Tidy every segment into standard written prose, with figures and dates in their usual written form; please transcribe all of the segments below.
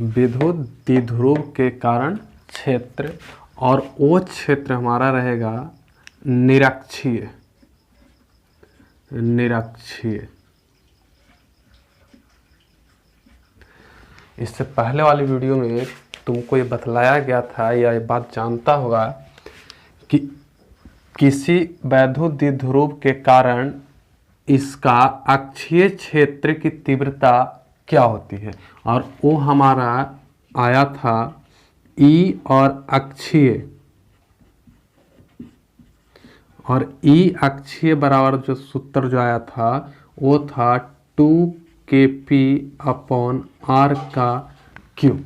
विद्युत द्विध्रुव के कारण क्षेत्र, और वो क्षेत्र हमारा रहेगा निरक्षीय। इससे पहले वाली वीडियो में तुमको ये बतलाया गया था, या ये बात जानता होगा कि किसी वैद्युत द्विध्रुव के कारण इसका अक्षीय क्षेत्र की तीव्रता क्या होती है, और वो हमारा आया था E और अक्षीय बराबर जो सूत्र जो आया था वो था 2kp/r का क्यूब,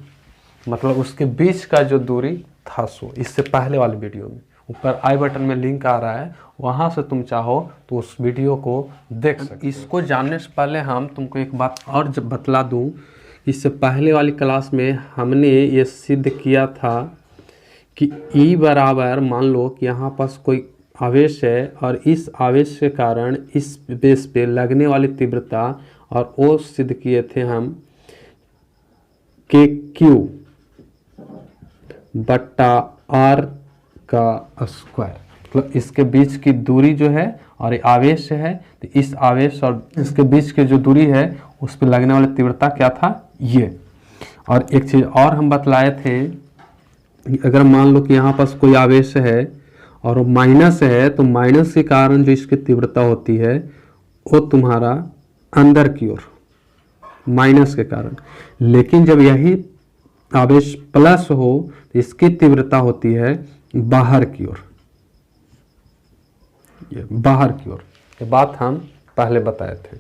मतलब उसके बीच का जो दूरी था सो। इससे पहले वाली वीडियो में ऊपर आई बटन में लिंक आ रहा है, वहां से तुम चाहो तो उस वीडियो को देख सकते। इसको जानने से पहले हम तुमको एक बात और जब बतला दूं, इससे पहले वाली क्लास में हमने ये सिद्ध किया था कि E बराबर, मान लो कि यहाँ पास कोई आवेश है और इस आवेश के कारण इस बेस पे लगने वाली तीव्रता, और वो सिद्ध किए थे हम KQ बट्टा R का स्क्वायर, मतलब इसके बीच की दूरी जो है और ये आवेश है, तो इस आवेश और इसके बीच की जो दूरी है उस पर लगने वाली तीव्रता क्या था, ये। और एक चीज़ और हम बतलाए थे, अगर मान लो कि यहाँ पास कोई आवेश है और वो माइनस है, तो माइनस के कारण जो इसकी तीव्रता होती है वो तुम्हारा अंदर की ओर, माइनस के कारण। लेकिन जब यही आवेश प्लस हो तो इसकी तीव्रता होती है बाहर की ओर, ये बाहर की ओर। ये बात हम पहले बताए थे,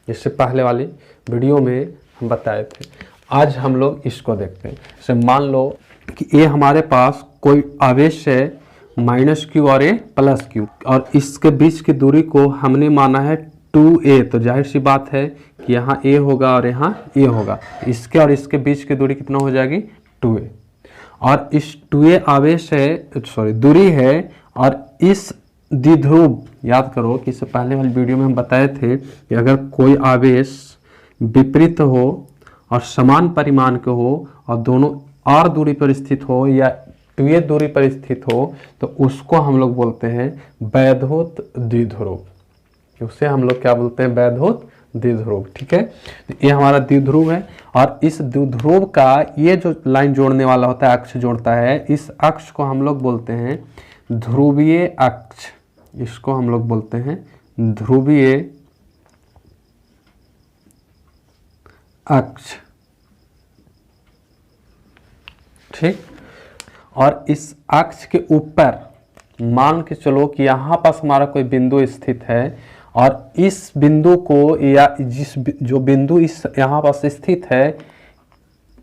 इससे पहले वाली वीडियो में हम बताए थे। आज हम लोग इसको देखते हैं। जैसे मान लो कि ये हमारे पास कोई आवेश है -q और ये +q, और इसके बीच की दूरी को हमने माना है 2a, तो जाहिर सी बात है कि यहाँ a होगा और यहाँ a होगा। इसके और इसके बीच की दूरी कितना हो जाएगी, 2a। और इस 2a आवेश है, सॉरी दूरी है, और इस द्विध्रुव, याद करो कि इससे पहले वाली वीडियो में हम बताए थे कि अगर कोई आवेश विपरीत हो और समान परिमाण के हो और दोनों r दूरी पर स्थित हो या 2a दूरी पर स्थित हो, तो उसको हम लोग बोलते हैं वैद्युत द्विध्रुव। उसे हम लोग क्या बोलते हैं, वैद्युत द्विध्रुव। ठीक है, तो ये हमारा द्विध्रुव है, और इस द्विध्रुव का ये जो लाइन जोड़ने वाला होता है, अक्ष जोड़ता है, इस अक्ष को हम लोग बोलते हैं ध्रुवीय अक्ष। इसको हम लोग बोलते हैं ध्रुवीय अक्ष। ठीक, और इस अक्ष के ऊपर मान के चलो कि यहाँ पास हमारा कोई बिंदु स्थित है, और इस बिंदु को, या जिस जो बिंदु इस यहाँ पास स्थित है,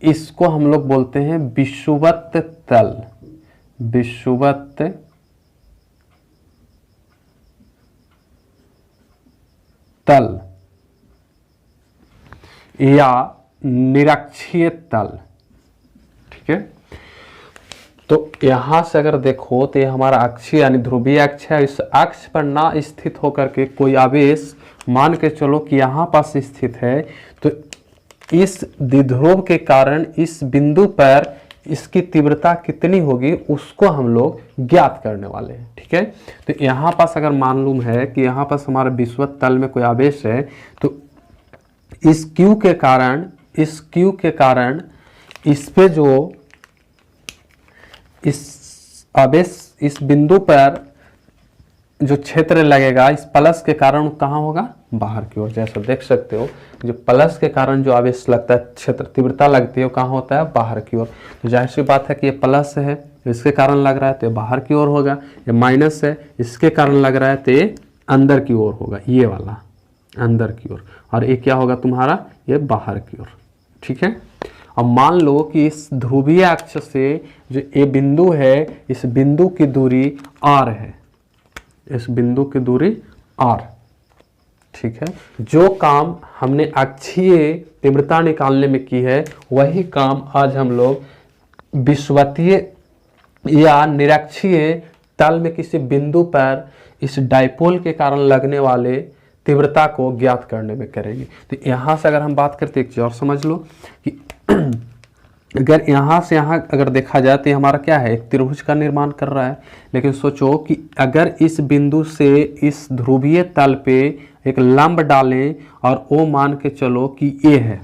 इसको हम लोग बोलते हैं विषुवत तल। विषुवत तल या निरक्षीय तल। ठीक है, तो यहां से अगर देखो तो ये हमारा अक्षीय यानी ध्रुवीय अक्ष है। इस अक्ष पर ना स्थित होकर के कोई आवेश मान के चलो कि यहाँ पास स्थित है, तो इस द्विध्रुव के कारण इस बिंदु पर इसकी तीव्रता कितनी होगी उसको हम लोग ज्ञात करने वाले हैं। ठीक है, तो यहाँ पास अगर मालूम है कि यहाँ पास हमारे विषुवत तल में कोई आवेश है, तो इस Q के कारण इस पे जो इस आवेश इस बिंदु पर जो क्षेत्र लगेगा, इस प्लस के कारण कहाँ होगा, बाहर की ओर। जैसा देख सकते हो, जो प्लस के कारण जो आवेश लगता है, क्षेत्र तीव्रता लगती है, वो कहाँ होता है, बाहर की ओर। तो जाहिर सी बात है कि ये प्लस है, इसके कारण लग रहा है तो ये बाहर की ओर होगा। ये माइनस है, इसके कारण लग रहा है तो ये अंदर की ओर होगा, ये वाला अंदर की ओर। और ये क्या होगा तुम्हारा, ये बाहर की ओर। ठीक है, अब मान लो कि इस ध्रुवीय अक्ष से जो ये बिंदु है, इस बिंदु की दूरी r है, इस बिंदु की दूरी r। ठीक है, जो काम हमने अक्षीय तीव्रता निकालने में की है, वही काम आज हम लोग विषुवतीय या निरक्षीय तल में किसी बिंदु पर इस डाइपोल के कारण लगने वाले तीव्रता को ज्ञात करने में करेंगे। तो यहाँ से अगर हम बात करते, एक चीज और समझ लो कि अगर यहाँ से यहाँ अगर देखा जाए तो ये हमारा क्या है, एक त्रिभुज का निर्माण कर रहा है। लेकिन सोचो कि अगर इस बिंदु से इस ध्रुवीय तल पे एक लंब डालें और वो मान के चलो कि ए है,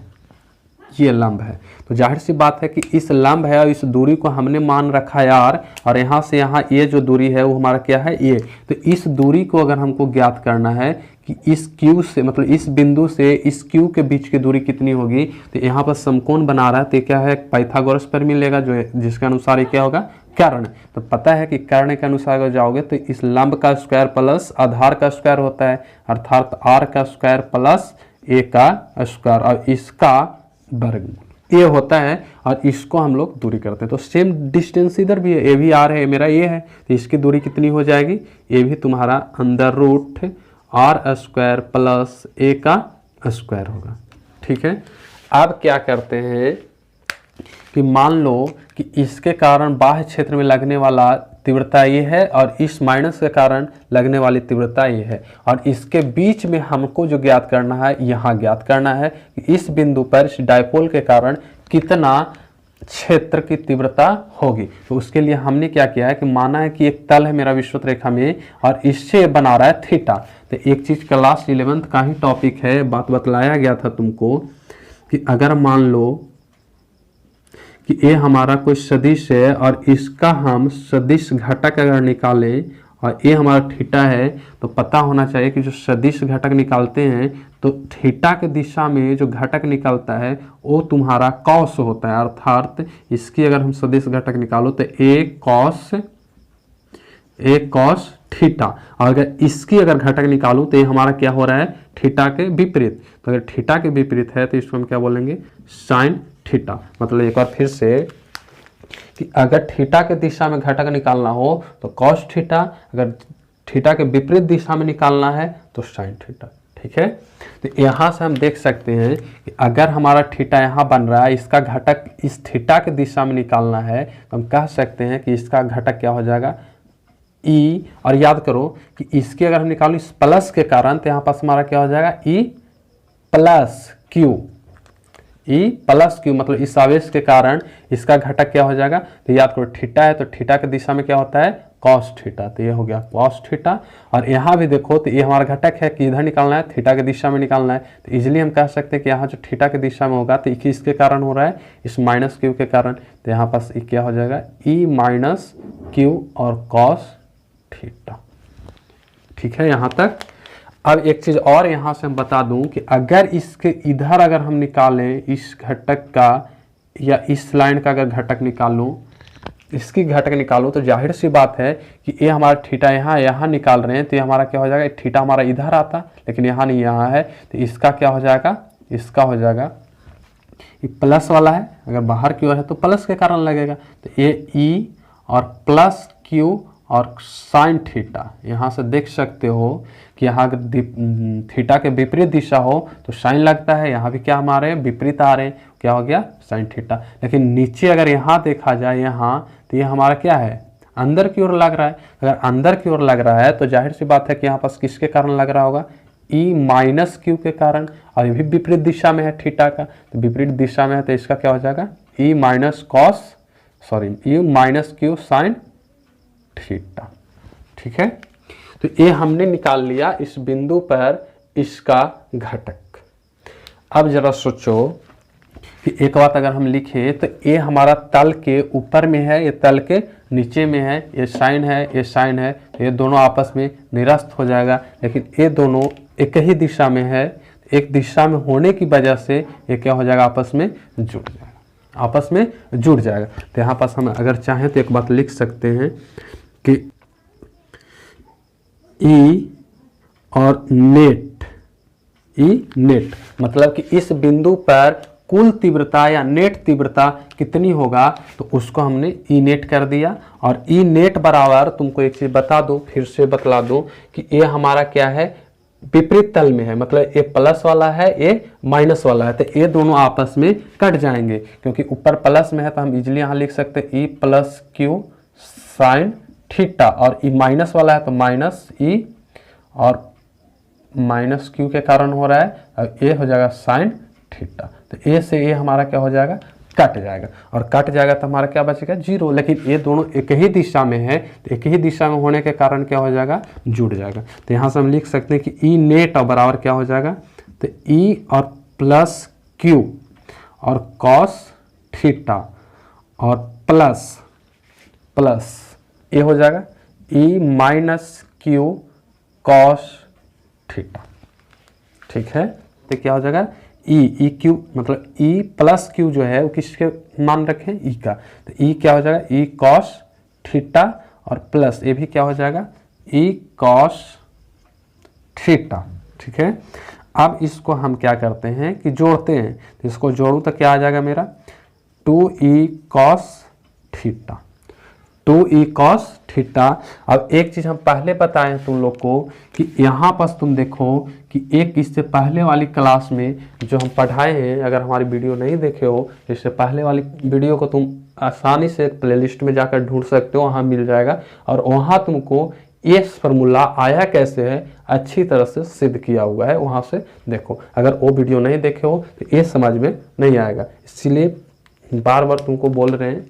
ये लंब है, तो जाहिर सी बात है कि इस लंब है और इस दूरी को हमने मान रखा है आर, और यहाँ से यहाँ ये जो दूरी है वो हमारा क्या है, ये। तो इस दूरी को अगर हमको ज्ञात करना है कि इस क्यू से, मतलब इस बिंदु से इस क्यू के बीच की दूरी कितनी होगी, तो यहाँ पर समकोण बना रहा है, तो क्या है, पाइथागोरस पर मिलेगा, जो जिसके अनुसार ये क्या होगा, कर्ण। तो पता है कि कर्ण के अनुसार अगर जाओगे तो इस लंब का स्क्वायर प्लस आधार का स्क्वायर होता है, अर्थात आर का स्क्वायर प्लस ए का स्क्वायर, और इसका वर्गमूल ये होता है, और इसको हम लोग दूरी करते हैं। तो सेम डिस्टेंस इधर भी है, ए भी आर है, मेरा ये है, तो इसकी दूरी कितनी हो जाएगी, ये भी तुम्हारा under root R square plus A का स्क्वायर होगा। ठीक है, अब क्या करते हैं कि मान लो कि इसके कारण बाह्य क्षेत्र में लगने वाला तीव्रता ये है और इस माइनस के कारण लगने वाली तीव्रता ये है, और इसके बीच में हमको जो ज्ञात करना है, यहाँ ज्ञात करना है कि इस बिंदु पर इस डायपोल के कारण कितना क्षेत्र की तीव्रता होगी। तो उसके लिए हमने क्या किया है कि माना है कि एक तल है मेरा विषुवत रेखा में और इससे बना रहा है थीटा। तो एक चीज क्लास 11th का ही टॉपिक है, बात बतलाया गया था तुमको कि अगर मान लो कि ये हमारा कोई सदिश है और इसका हम सदिश घटक अगर निकालें और ये हमारा थीटा है, तो पता होना चाहिए कि जो सदिश घटक निकालते हैं तो थीटा के दिशा में जो घटक निकलता है वो तुम्हारा कॉस होता है, अर्थात इसकी अगर हम सदिश घटक निकालो तो ए कॉस थीटा, और अगर इसकी अगर घटक निकालूं तो ये हमारा क्या हो रहा है, थीटा के विपरीत। तो अगर थीटा के विपरीत है तो इसको हम क्या बोलेंगे, साइन थीटा। मतलब एक बार फिर से कि अगर थीटा के दिशा में घटक निकालना हो तो कॉस थीटा, अगर थीटा के विपरीत दिशा में निकालना है तो साइन थीटा। ठीक है, तो यहाँ से हम देख सकते हैं कि अगर हमारा थीटा यहाँ बन रहा है, इसका घटक इस थीटा के दिशा में निकालना है, तो हम कह सकते हैं कि इसका घटक क्या हो जाएगा, ई। और याद करो कि इसके अगर हम निकालो इस प्लस के कारण, तो यहाँ पास हमारा क्या हो जाएगा, E plus Q. E plus Q मतलब इस आवेश के कारण इसका घटक क्या हो जाएगा, तो याद करो थीटा है तो थीटा के दिशा में क्या होता है, कॉस थीटा। तो ये हो गया कॉस थीटा। और यहाँ भी देखो तो ये हमारा घटक है कि इधर निकालना है, थीटा के दिशा में निकालना है, तो इजीली हम कह सकते हैं कि यहाँ जो थीटा के दिशा में होगा तो इसके कारण हो रहा है, इस माइनस क्यू के कारण। तो यहाँ पास क्या हो जाएगा, ई माइनस क्यू और कॉस थीटा। ठीक है यहाँ तक। अब एक चीज और यहाँ से हम बता दूं कि अगर इसके इधर अगर हम निकालें इस घटक का या इस लाइन का अगर घटक निकालूं, इसकी घटक निकालूं, तो जाहिर सी बात है कि ये हमारा थीटा यहाँ निकाल रहे हैं, तो ये हमारा क्या हो जाएगा, थीटा हमारा इधर आता लेकिन यहाँ नहीं, यहाँ है, तो इसका क्या हो जाएगा, इसका हो जाएगा, ये प्लस वाला है, अगर बाहर की ओर है तो प्लस के कारण लगेगा, तो ये ई और प्लस क्यू और साइन थीटा। यहाँ से देख सकते हो कि यहाँ अगर थीटा के विपरीत दिशा हो तो साइन लगता है, यहाँ भी क्या हमारे विपरीत आ रहे हैं, क्या हो गया, साइन थीटा। लेकिन नीचे अगर यहाँ देखा जाए यहाँ, तो ये हमारा क्या है, अंदर की ओर लग रहा है। अगर अंदर की ओर लग रहा है तो जाहिर सी बात है कि यहाँ पास किसके कारण लग रहा होगा, ई माइनस क्यू के कारण, और ये भी विपरीत दिशा में है थीटा का, तो विपरीत दिशा में है तो इसका क्या हो जाएगा, E minus Q sine theta. ठीक है, तो ये हमने निकाल लिया इस बिंदु पर इसका घटक। अब जरा सोचो कि एक बात अगर हम लिखें तो ये हमारा तल के ऊपर में है, ये तल के नीचे में है, ये साइन है, ये साइन है, ये दोनों आपस में निरस्त हो जाएगा। लेकिन ये दोनों एक ही दिशा में है, एक दिशा में होने की वजह से ये क्या हो जाएगा, आपस में जुड़ जाएगा। तो यहाँ पास हम अगर चाहें तो एक बात लिख सकते हैं कि ई और नेट, मतलब कि इस बिंदु पर कुल तीव्रता या नेट तीव्रता कितनी होगा, तो उसको हमने ई नेट कर दिया। और ई नेट बराबर, तुमको एक चीज बता दो, फिर से बतला दो कि ये हमारा क्या है, विपरीत तल में है, मतलब ये प्लस वाला है, ये माइनस वाला है, तो ये दोनों आपस में कट जाएंगे, क्योंकि ऊपर प्लस में है तो हम इजिली यहाँ लिख सकते हैं E plus Q sine theta, और ई माइनस वाला है तो माइनस ई और माइनस क्यू के कारण हो रहा है, और ए हो जाएगा साइन थीटा। तो ए से ए हमारा क्या हो जाएगा, कट जाएगा, और कट जाएगा तो हमारा क्या बचेगा 0। लेकिन ये दोनों एक ही दिशा में है, तो एक ही दिशा में होने के कारण क्या हो जाएगा, जुड़ जाएगा। तो यहाँ से हम लिख सकते हैं कि ई नेट और बराबर क्या हो जाएगा, तो ई और प्लस क्यू और कॉस थीटा और प्लस ये हो जाएगा E minus Q cos theta. ठीक है, तो क्या हो जाएगा ई क्यू मतलब ई प्लस क्यू जो है वो किसके मान रखें, ई का, तो ई क्या हो जाएगा ई कॉस थीटा और प्लस ये भी क्या हो जाएगा ई कॉस थीटा। ठीक है, अब इसको हम क्या करते हैं कि जोड़ते हैं, तो इसको जोड़ूं तो क्या आ जाएगा मेरा 2e cos theta, 2e cos theta. अब एक चीज हम पहले बताएं तुम लोग को कि यहाँ पर तुम देखो कि एक इससे पहले वाली क्लास में जो हम पढ़ाए हैं, अगर हमारी वीडियो नहीं देखे हो, इससे पहले वाली वीडियो को तुम आसानी से प्लेलिस्ट में जाकर ढूंढ सकते हो, वहाँ मिल जाएगा, और वहाँ तुमको ये फार्मूला आया कैसे है अच्छी तरह से सिद्ध किया हुआ है, वहाँ से देखो। अगर वो वीडियो नहीं देखे हो तो ये समझ में नहीं आएगा, इसीलिए बार बार तुमको बोल रहे हैं,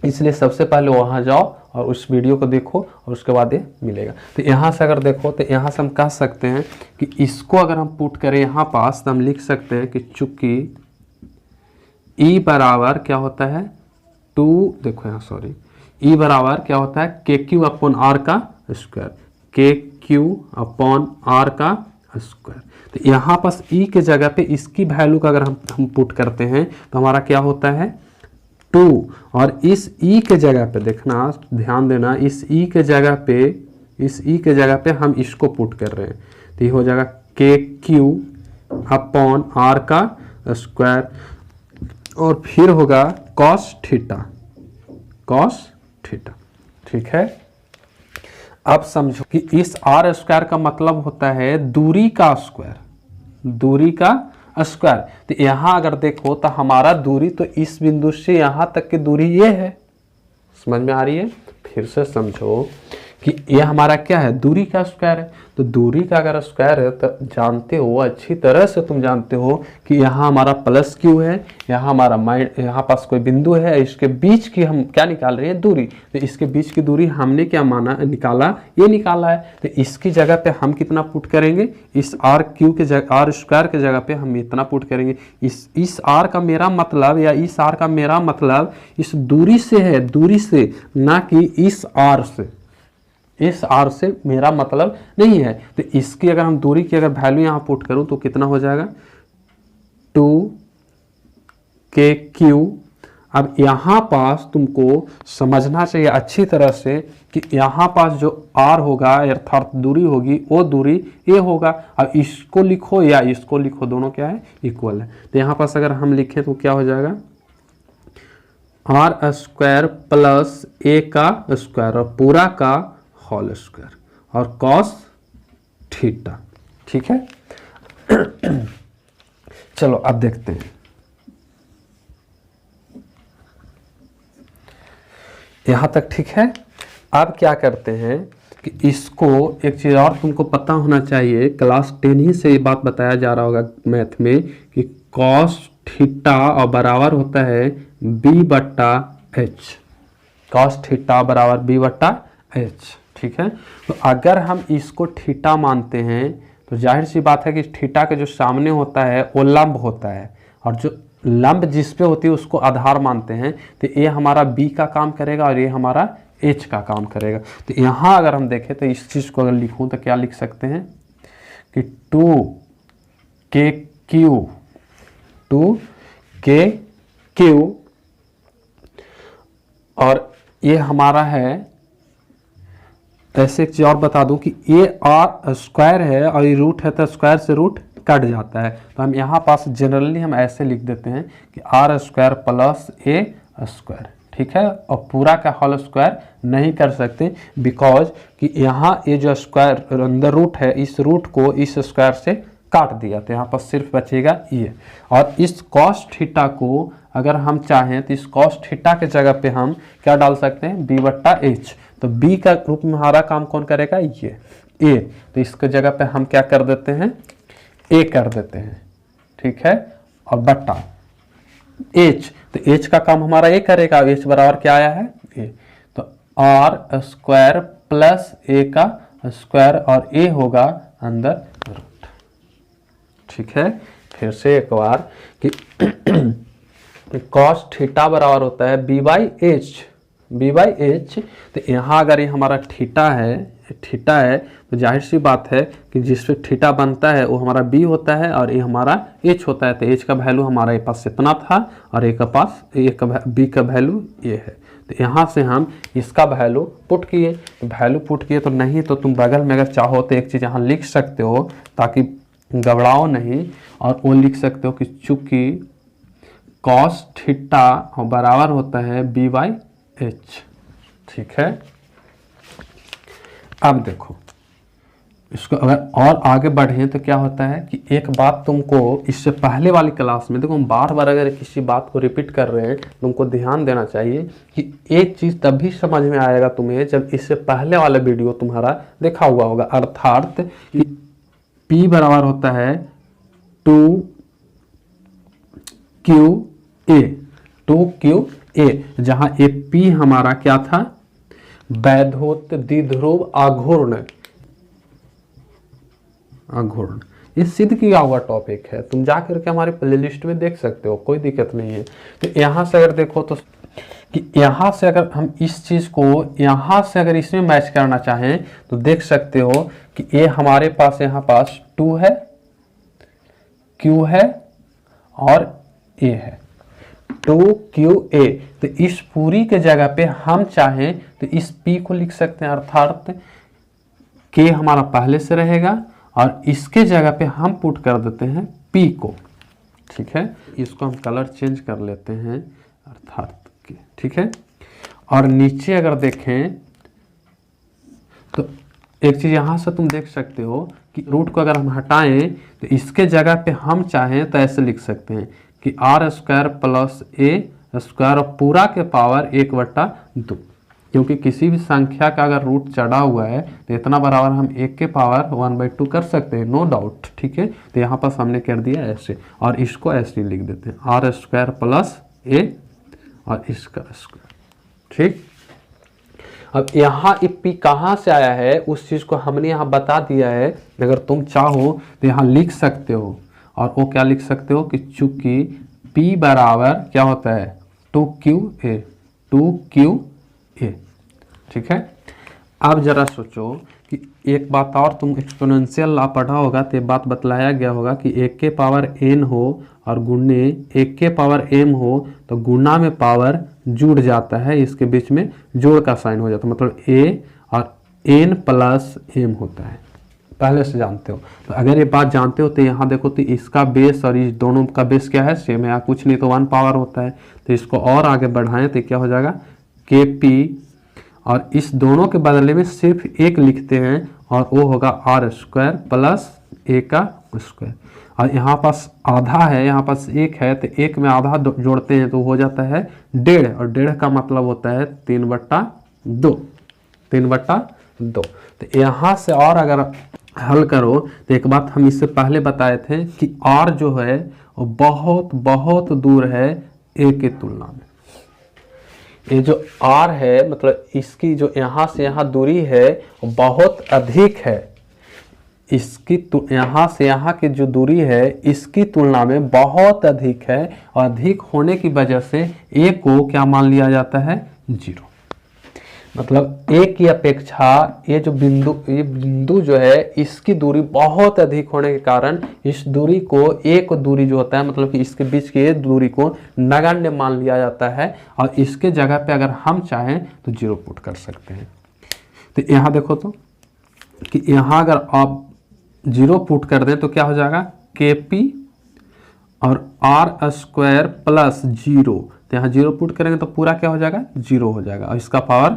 इसलिए सबसे पहले वहाँ जाओ और उस वीडियो को देखो और उसके बाद ये मिलेगा। तो यहाँ से अगर देखो तो यहाँ से हम कह सकते हैं कि इसको अगर हम पुट करें यहाँ पास तो हम लिख सकते हैं कि चूंकि ई बराबर क्या होता है 2, देखो यहाँ सॉरी, ई बराबर क्या होता है के क्यू अपॉन आर का स्क्वायर, के क्यू अपॉन आर का स्क्वायर। तो यहाँ पास ई के जगह पे इसकी वैल्यू का अगर हम पुट करते हैं तो हमारा क्या होता है 2, और इस ई के जगह पे देखना ध्यान देना, इस ई के जगह पे हम इसको पुट कर रहे हैं, तो ये हो जाएगा के क्यू अपॉन आर का स्क्वायर, और फिर होगा कॉस थीटा। ठीक है, अब समझो कि इस आर स्क्वायर का मतलब होता है दूरी का स्क्वायर, तो यहां अगर देखो तो हमारा दूरी तो इस बिंदु से यहां तक की दूरी ये है, समझ में आ रही है। फिर से समझो कि ये हमारा क्या है, दूरी का स्क्वायर है, तो दूरी का अगर स्क्वायर है तो जानते हो, अच्छी तरह से तुम जानते हो कि यहाँ हमारा प्लस क्यू है, यहाँ हमारा यहाँ पास कोई बिंदु है, इसके बीच की हम क्या निकाल रहे हैं दूरी, तो इसके बीच की दूरी हमने क्या निकाला, ये निकाला है। तो इसकी जगह पे हम कितना पुट करेंगे, इस आर क्यू के जगह आर स्क्वायर के जगह पे हम इतना पुट करेंगे। इस आर का मेरा मतलब या इस आर का मेरा मतलब इस दूरी से है, दूरी से, ना कि इस आर से, इस आर से मेरा मतलब नहीं है। तो इसकी अगर हम दूरी की अगर वैल्यू यहाँ पुट करूँ तो कितना हो जाएगा 2kq। अब यहाँ पास तुमको समझना चाहिए अच्छी तरह से कि यहाँ पास जो r होगा अर्थात दूरी होगी वो दूरी ये होगा। अब इसको लिखो या इसको लिखो, दोनों क्या है इक्वल है। तो यहाँ पास अगर हम लिखें तो क्या हो जाएगा आर स्क्वायर प्लस ए का स्क्वायर और पूरा का होल स्क्वायर और कॉस थीटा। ठीक है, चलो अब देखते हैं। यहां तक ठीक है। अब क्या करते हैं कि इसको एक चीज और तुमको पता होना चाहिए, क्लास 10 ही से ये बात बताया जा रहा होगा मैथ में कि कॉस थीटा और बराबर होता है b/h, कॉस थीटा बराबर b/h। ठीक है, तो अगर हम इसको थीटा मानते हैं तो जाहिर सी बात है कि थीटा के जो सामने होता है वो लंब होता है, और जो लंब जिस पे होती है उसको आधार मानते हैं। तो ये हमारा b का काम करेगा और ये हमारा h का काम करेगा। तो यहाँ अगर हम देखें तो इस चीज़ को अगर लिखूँ तो क्या लिख सकते हैं कि 2kq और ये हमारा है। ऐसे एक चीज और बता दूं कि ये आर स्क्वायर है और ये रूट है, तो स्क्वायर से रूट कट जाता है। तो हम यहाँ पास जनरली हम ऐसे लिख देते हैं कि R square plus A square. ठीक है, और पूरा का होल स्क्वायर नहीं कर सकते बिकॉज कि यहाँ ये जो स्क्वायर अंदर रूट है, इस रूट को इस स्क्वायर से काट दिया, तो यहाँ पर सिर्फ बचेगा ये। और इस कॉस थीटा को अगर हम चाहें तो इस कॉस थीटा के जगह पे हम क्या डाल सकते हैं b/h। तो b का रूप में हमारा काम कौन करेगा, ये a, तो इसके जगह पे हम क्या कर देते हैं a कर देते हैं। ठीक है, और बट्टा एच, तो एच का काम हमारा ए करेगा, एच बराबर क्या आया है ए, तो आर स्क्वायर प्लस ए का स्क्वायर और ए होगा अंदर रूट। ठीक है, फिर से एक बार कि कॉस थीटा बराबर होता है बी बाई एच, तो यहाँ अगर ये हमारा थीटा है तो जाहिर सी बात है कि जिस पे थीटा बनता है वो हमारा बी होता है और ये हमारा एच होता है, तो एच का वैल्यू हमारे पास इतना था और ए का पास बी का वैल्यू ये है, तो यहाँ से हम इसका वैल्यू पुट किए, तो वैल्यू पुट किए तो नहीं तो तुम बगल में अगर चाहो तो एक चीज़ यहाँ लिख सकते हो ताकि घबराओ नहीं, और वो लिख सकते हो कि चूंकि कॉस थीटा बराबर होता है बी बाई एच। ठीक है, अब देखो इसको अगर और आगे बढ़े तो क्या होता है कि एक बात तुमको इससे पहले वाली क्लास में, देखो हम बार बार अगर किसी बात को रिपीट कर रहे हैं तुमको ध्यान देना चाहिए कि एक चीज़ तभी समझ में आएगा तुम्हें जब इससे पहले वाला वीडियो तुम्हारा देखा हुआ होगा, अर्थात कि P बराबर होता है 2QA, जहां ये P हमारा क्या था, वैधोत द्विध्रुव आघूर्ण। ये सिद्ध किया हुआ टॉपिक है, तुम जाकर के हमारे प्लेलिस्ट में देख सकते हो, कोई दिक्कत नहीं है। तो यहाँ से अगर देखो तो कि यहाँ से अगर हम इस चीज़ को यहाँ से अगर इसमें मैच करना चाहें तो देख सकते हो कि ये हमारे पास यहाँ पास 2 है, Q है और A है, 2QA। तो इस पूरी के जगह पे हम चाहें तो इस P को लिख सकते हैं, अर्थात K हमारा पहले से रहेगा और इसके जगह पे हम पुट कर देते हैं P को। ठीक है, इसको हम कलर चेंज कर लेते हैं, अर्थात के। ठीक है, और नीचे अगर देखें तो एक चीज़ यहाँ से तुम देख सकते हो कि रूट को अगर हम हटाएं तो इसके जगह पे हम चाहें तो ऐसे लिख सकते हैं कि R square plus A square पूरा के पावर 1/2, क्योंकि किसी भी संख्या का अगर रूट चढ़ा हुआ है तो इतना बराबर हम 1 के पावर 1/2 कर सकते हैं, नो डाउट। ठीक है, तो यहाँ पर हमने कर दिया ऐसे, और इसको ऐसे लिख देते हैं आर स्क्वायर प्लस ए और इसका स्क्वायर। ठीक, अब यहाँ P कहाँ से आया है उस चीज़ को हमने यहाँ बता दिया है, अगर तुम चाहो तो यहाँ लिख सकते हो, और वो क्या लिख सकते हो कि चूंकि P बराबर क्या होता है 2QA। ठीक है, अब जरा सोचो कि एक बात और, तुम एक्सपोनेंशियल लॉ पढ़ा होगा तो ये बात बतलाया गया होगा कि 1 के पावर n हो और गुणे 1 के पावर m हो तो गुना में पावर जुड़ जाता है, इसके बीच में जोड़ का साइन हो जाता है, मतलब a और n प्लस m होता है, पहले से जानते हो। तो अगर ये बात जानते हो तो यहाँ देखो तो इसका बेस और इस दोनों का बेस क्या है, सेम है, कुछ नहीं तो 1 पावर होता है। तो इसको और आगे बढ़ाएं तो क्या हो जाएगा KP, और इस दोनों के बदले में सिर्फ एक लिखते हैं और वो होगा आर स्क्वायर प्लस ए का स्क्वायर, और यहाँ पास आधा है, यहाँ पास 1 है, तो 1 में आधा जोड़ते हैं तो हो जाता है 1.5, और 1.5 का मतलब होता है 3/2। तो यहाँ से और अगर हल करो तो एक बात हम इससे पहले बताए थे कि R जो है वो बहुत बहुत दूर है A के तुलना में। ये जो R है मतलब इसकी जो यहाँ से यहाँ दूरी है वो बहुत अधिक है, इसकी यहाँ से यहाँ की जो दूरी है इसकी तुलना में बहुत अधिक है, और अधिक होने की वजह से A को क्या मान लिया जाता है 0। मतलब A की अपेक्षा ये बिंदु जो है इसकी दूरी बहुत अधिक होने के कारण इस दूरी को एक दूरी जो होता है मतलब कि इसके बीच की दूरी को नगण्य मान लिया जाता है, और इसके जगह पे अगर हम चाहें तो 0 पुट कर सकते हैं। तो यहाँ देखो तो कि यहाँ अगर आप 0 पुट कर दें तो क्या हो जाएगा KP और R स्क्वायर प्लस 0, तो यहाँ 0 पुट करेंगे तो पूरा क्या हो जाएगा 0 हो जाएगा, और इसका पावर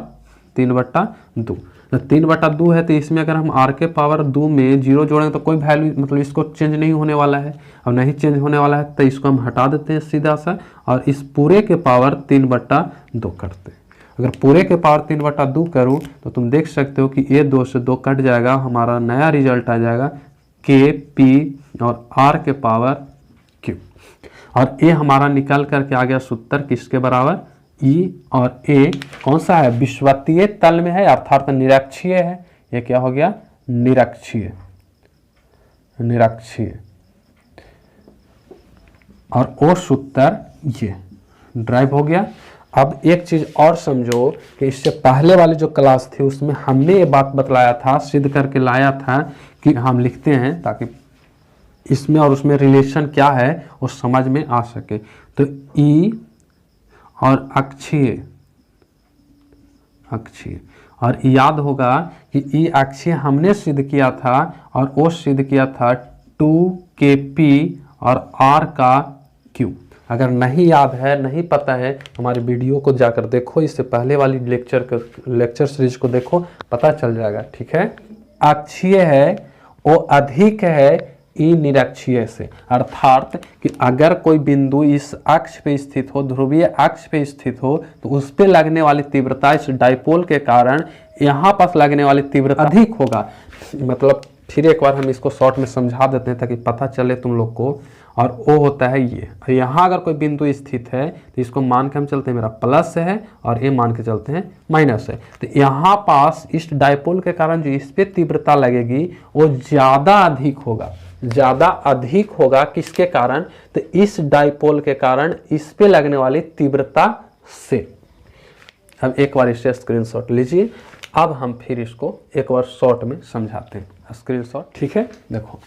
3/2। 3/2 है तो इसमें अगर हम R के पावर 2 में 0 जोड़ेंगे तो कोई वैल्यू मतलब इसको चेंज नहीं होने वाला है, और नहीं चेंज होने वाला है तो इसको हम हटा देते हैं सीधा सा, और इस पूरे के पावर 3/2 करते हैं। अगर पूरे के पावर 3/2 करूँ तो तुम देख सकते हो कि ये 2 से 2 कट जाएगा, हमारा नया रिजल्ट आ जाएगा KP और R के पावर Q। और ए हमारा निकल करके आ गया सूत्र किसके बराबर, ई, और ए कौन सा है, विषुवतीय तल में है अर्थात निरक्षीय है। ये क्या हो गया, निरक्षीय, निरक्षीय। और ओ सूत्र ये ड्राइव हो गया। अब एक चीज और समझो कि इससे पहले वाली जो क्लास थी उसमें हमने ये बात बतलाया था, सिद्ध करके लाया था कि हम लिखते हैं ताकि इसमें और उसमें रिलेशन क्या है वो समझ में आ सके। तो ई और अक्षीय, अक्षीय, और याद होगा कि ई अक्षीय हमने सिद्ध किया था और वो सिद्ध किया था 2kp और r का q। अगर नहीं याद है, नहीं पता है, हमारे वीडियो को जाकर देखो, इससे पहले वाली लेक्चर सीरीज को देखो, पता चल जाएगा। ठीक है, अक्षीय है वो अधिक है ई निरक्षीय से, अर्थात कि अगर कोई बिंदु इस अक्ष पे स्थित हो, ध्रुवीय अक्ष पे स्थित हो, तो उस पे लगने वाली तीव्रता इस डाइपोल के कारण यहाँ पास लगने वाली तीव्रता अधिक होगा। मतलब फिर एक बार हम इसको शॉर्ट में समझा देते हैं ताकि पता चले तुम लोग को। और वो होता है ये, यहाँ अगर कोई बिंदु स्थित है तो इसको मान के हम चलते हैं मेरा प्लस है और ये मान के चलते हैं माइनस है। तो यहाँ पास इस डाइपोल के कारण जो इस पे तीव्रता लगेगी वो ज़्यादा अधिक होगा, ज़्यादा अधिक होगा। किसके कारण, तो इस डाइपोल के कारण इस पे लगने वाली तीव्रता से। अब एक बार इससे स्क्रीनशॉट लीजिए। अब हम फिर इसको एक बार शॉर्ट में समझाते हैं, स्क्रीनशॉट। ठीक है, देखो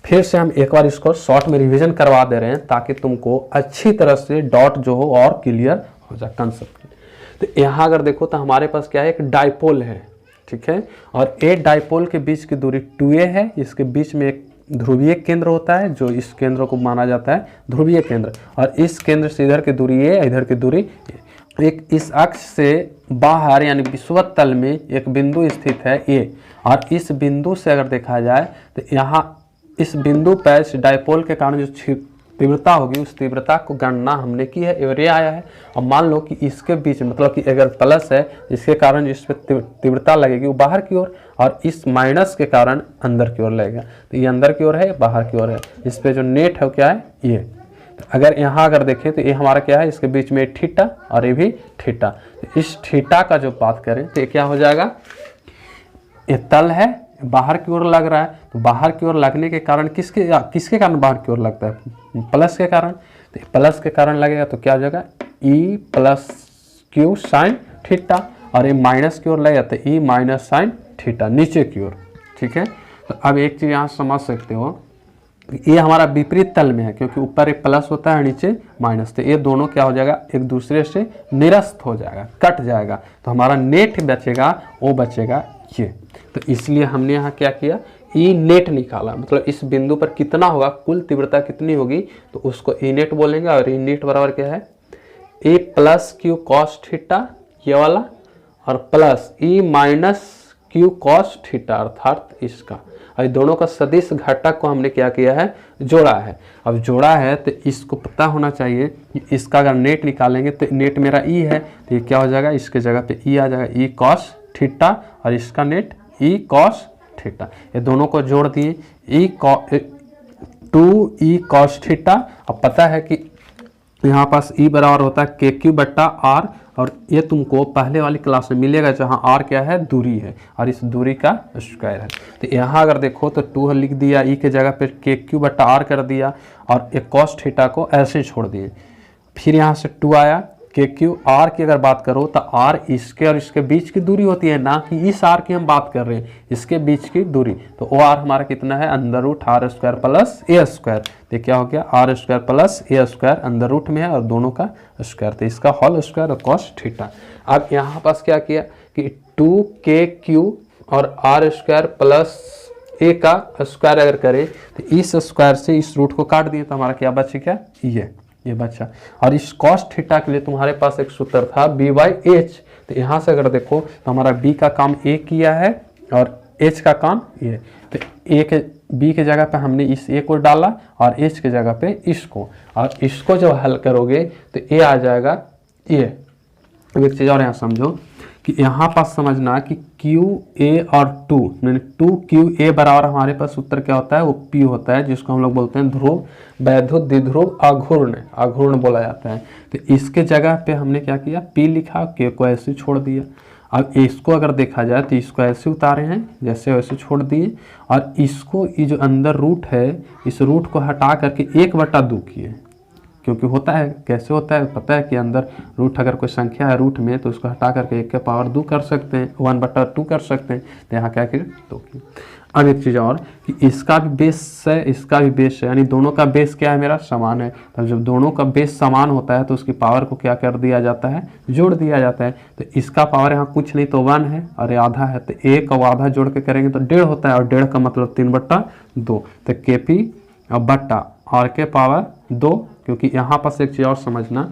फिर से हम एक बार इसको शॉर्ट में रिवीजन करवा दे रहे हैं ताकि तुमको अच्छी तरह से डॉट जो हो और क्लियर हो जाए कंसेप्ट। तो यहाँ अगर देखो तो हमारे पास क्या है, एक डाइपोल है। ठीक है, और ए डाइपोल के बीच की दूरी 2a है। इसके बीच में एक ध्रुवीय केंद्र होता है जो इस केंद्र को माना जाता है ध्रुवीय केंद्र, और इस केंद्र से इधर की दूरी ए, इधर की दूरी ए। एक इस अक्ष से बाहर यानी विषुवत तल में एक बिंदु स्थित है ए, और इस बिंदु से अगर देखा जाए तो यहाँ इस बिंदु पर इस डाइपोल के कारण जो तीव्रता होगी उस तीव्रता को गणना हमने की है, ये आया है। और मान लो कि इसके बीच मतलब कि अगर प्लस है इसके कारण जिस पे तीव्रता लगेगी वो बाहर की ओर, और इस माइनस के कारण अंदर की ओर लगेगा। तो ये अंदर की ओर है, बाहर की ओर है। इस पे जो नेट है वो क्या है, ये। तो अगर यहाँ अगर देखें तो ये हमारा क्या है, इसके बीच में थीटा और ये भी थीटा। तो इस थीटा का जो बात करें तो ये क्या हो जाएगा, ये तल है, बाहर की ओर लग रहा है। तो बाहर की ओर लगने के कारण किसके कारण बाहर की ओर लगता है, प्लस के कारण। तो प्लस के कारण लगेगा तो क्या हो जाएगा, E plus Q sine theta, और ये माइनस की ओर लगेगा तो ई माइनस साइन थीटा नीचे की ओर। ठीक है, तो अब एक चीज़ यहाँ समझ सकते हो, ये हमारा विपरीत तल में है क्योंकि ऊपर एक प्लस होता है नीचे माइनस। तो ये दोनों क्या हो जाएगा, एक दूसरे से निरस्त हो जाएगा, कट जाएगा। तो हमारा नेट बचेगा, वो बचेगा ये। तो इसलिए हमने यहाँ क्या किया, ई नेट निकाला, मतलब इस बिंदु पर कितना होगा, कुल तीव्रता कितनी होगी, तो उसको ई नेट बोलेंगे। और ई नेट बराबर क्या है, ए प्लस क्यू कॉस थीटा ये वाला, और plus E minus Q cos theta अर्थात इसका। और दोनों का सदिश घटक को हमने क्या किया है, जोड़ा है। अब जोड़ा है तो इसको पता होना चाहिए कि इसका अगर नेट निकालेंगे तो नेट मेरा ई है, तो ये क्या हो जाएगा, इसके जगह पे ई आ जाएगा, ई कॉस थीटा, और इसका नेट ई कॉस थीटा। ये दोनों को जोड़ दिए, ई 2 ई कॉस थीटा। अब पता है कि यहाँ पास ई बराबर होता है के क्यू बट्टा आर, और ये तुमको पहले वाली क्लास में मिलेगा जहाँ आर क्या है, दूरी है, और इस दूरी का स्क्वायर है। तो यहाँ अगर देखो तो 2 लिख दिया, ई के जगह पे के क्यू बट्टा आर कर दिया, और एक कॉस थीटा को ऐसे छोड़ दिए। फिर यहाँ से 2 आया, के क्यू आर की अगर बात करो तो आर इसके और इसके बीच की दूरी होती है, ना कि इस आर की हम बात कर रहे हैं, इसके बीच की दूरी। तो ओ आर हमारा कितना है, अंदर root R square plus A square. तो क्या हो गया, R square plus A square अंदर रूट में है और दोनों का स्क्वायर, तो इसका होल स्क्वायर और कॉस थीटा। अब यहाँ पास क्या किया कि 2kq और आर स्क्वायर प्लस ए का स्क्वायर अगर करें तो इस स्क्वायर से इस रूट को काट दिए तो हमारा क्या बचे, क्या ये बचा। और इस कॉस थीटा के लिए तुम्हारे पास एक सूत्र था b/h। तो यहाँ से अगर देखो तो हमारा b का काम a किया है और h का काम ये। तो b के जगह पे हमने इस a को डाला और h के जगह पे इसको, और इसको जब हल करोगे तो a आ जाएगा ये। अब एक चीज़ और यहाँ समझो कि यहाँ पास समझना कि क्यू ए और 2 यानी 2QA बराबर हमारे पास उत्तर क्या होता है, वो P होता है, जिसको हम लोग बोलते हैं ध्रुव, वैद्युत, द्विध्रुव, अघूर्ण बोला जाता है। तो इसके जगह पे हमने क्या किया, P लिखा, K को ऐसे छोड़ दिया। अब इसको अगर देखा जाए तो इसको ऐसे उतारे हैं, जैसे वैसे छोड़ दिए, और इसको ये जो अंदर रूट है, इस रूट को हटा करके 1/2 किए, क्योंकि होता है, कैसे होता है पता है कि अंदर रूट अगर कोई संख्या है रूट में तो उसको हटा करके 1 के पावर 2 कर सकते हैं, 1/2 कर सकते हैं। तो यहाँ क्या किया, 2 किया। अब एक चीज़ और कि इसका भी बेस है, इसका भी बेस है, यानी दोनों का बेस क्या है, मेरा समान है। तब जब दोनों का बेस समान होता है तो उसकी पावर को क्या कर दिया जाता है, जोड़ दिया जाता है। तो इसका पावर यहाँ कुछ नहीं तो 1 है और ये आधा है, तो 1 और आधा जोड़ के करेंगे तो 1.5 होता है, और 1.5 का मतलब 3/2। तो KP और बट्टा R के पावर 2, क्योंकि यहाँ पर एक चीज़ और समझना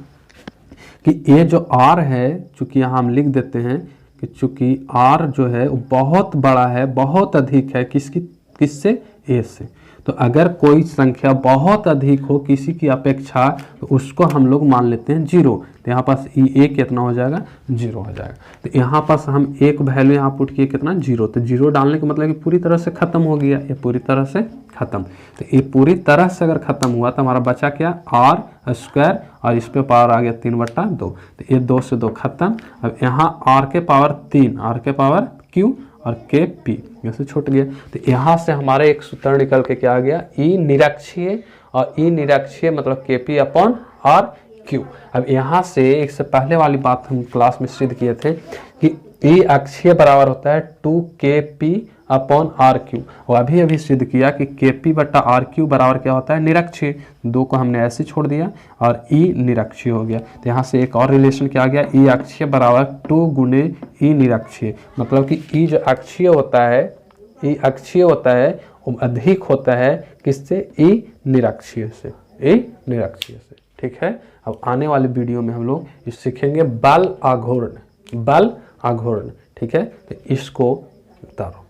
कि ये जो R है, चूंकि यहाँ हम लिख देते हैं कि चूंकि R जो है वो बहुत बड़ा है, बहुत अधिक है किससे, A से। तो अगर कोई संख्या बहुत अधिक हो किसी की अपेक्षा तो उसको हम लोग मान लेते हैं 0। तो यहाँ पास A कितना हो जाएगा, 0 हो जाएगा। तो यहाँ पास हम एक वैल्यू यहाँ पुट किए कितना, 0। तो 0 डालने का मतलब कि पूरी तरह से खत्म हो गया, ये पूरी तरह से खत्म। तो ये पूरी तरह से अगर खत्म हुआ तो हमारा बचा क्या, R² और इस पे पावर आ गया 3/2। तो ये 2 से 2 खत्म। अब यहाँ R के पावर 3, R के पावर Q और KP जैसे छूट गया। तो यहाँ से हमारे एक सूत्र निकल के क्या आ गया, E निरक्षीय, और E निरक्षीय मतलब KP/RQ। अब यहाँ से एक से पहले वाली बात हम क्लास में सिद्ध किए थे कि E अक्षीय बराबर होता है 2KP/RQ, और अभी सिद्ध किया कि KP/RQ बराबर क्या होता है, निरक्षीय। 2 को हमने ऐसे छोड़ दिया और E निरक्षीय हो गया। तो यहाँ से एक और रिलेशन क्या आ गया, E अक्षीय बराबर 2 गुणे E निरक्षीय, मतलब कि E जो अक्षीय होता है, E अक्षीय होता है वो अधिक होता है किससे, E निरक्षीय से, E निरक्षीय से। ठीक है। अब आने वाले वीडियो में हम लोग सीखेंगे बल आघूर्ण, ठीक है। तो इसको उतारो।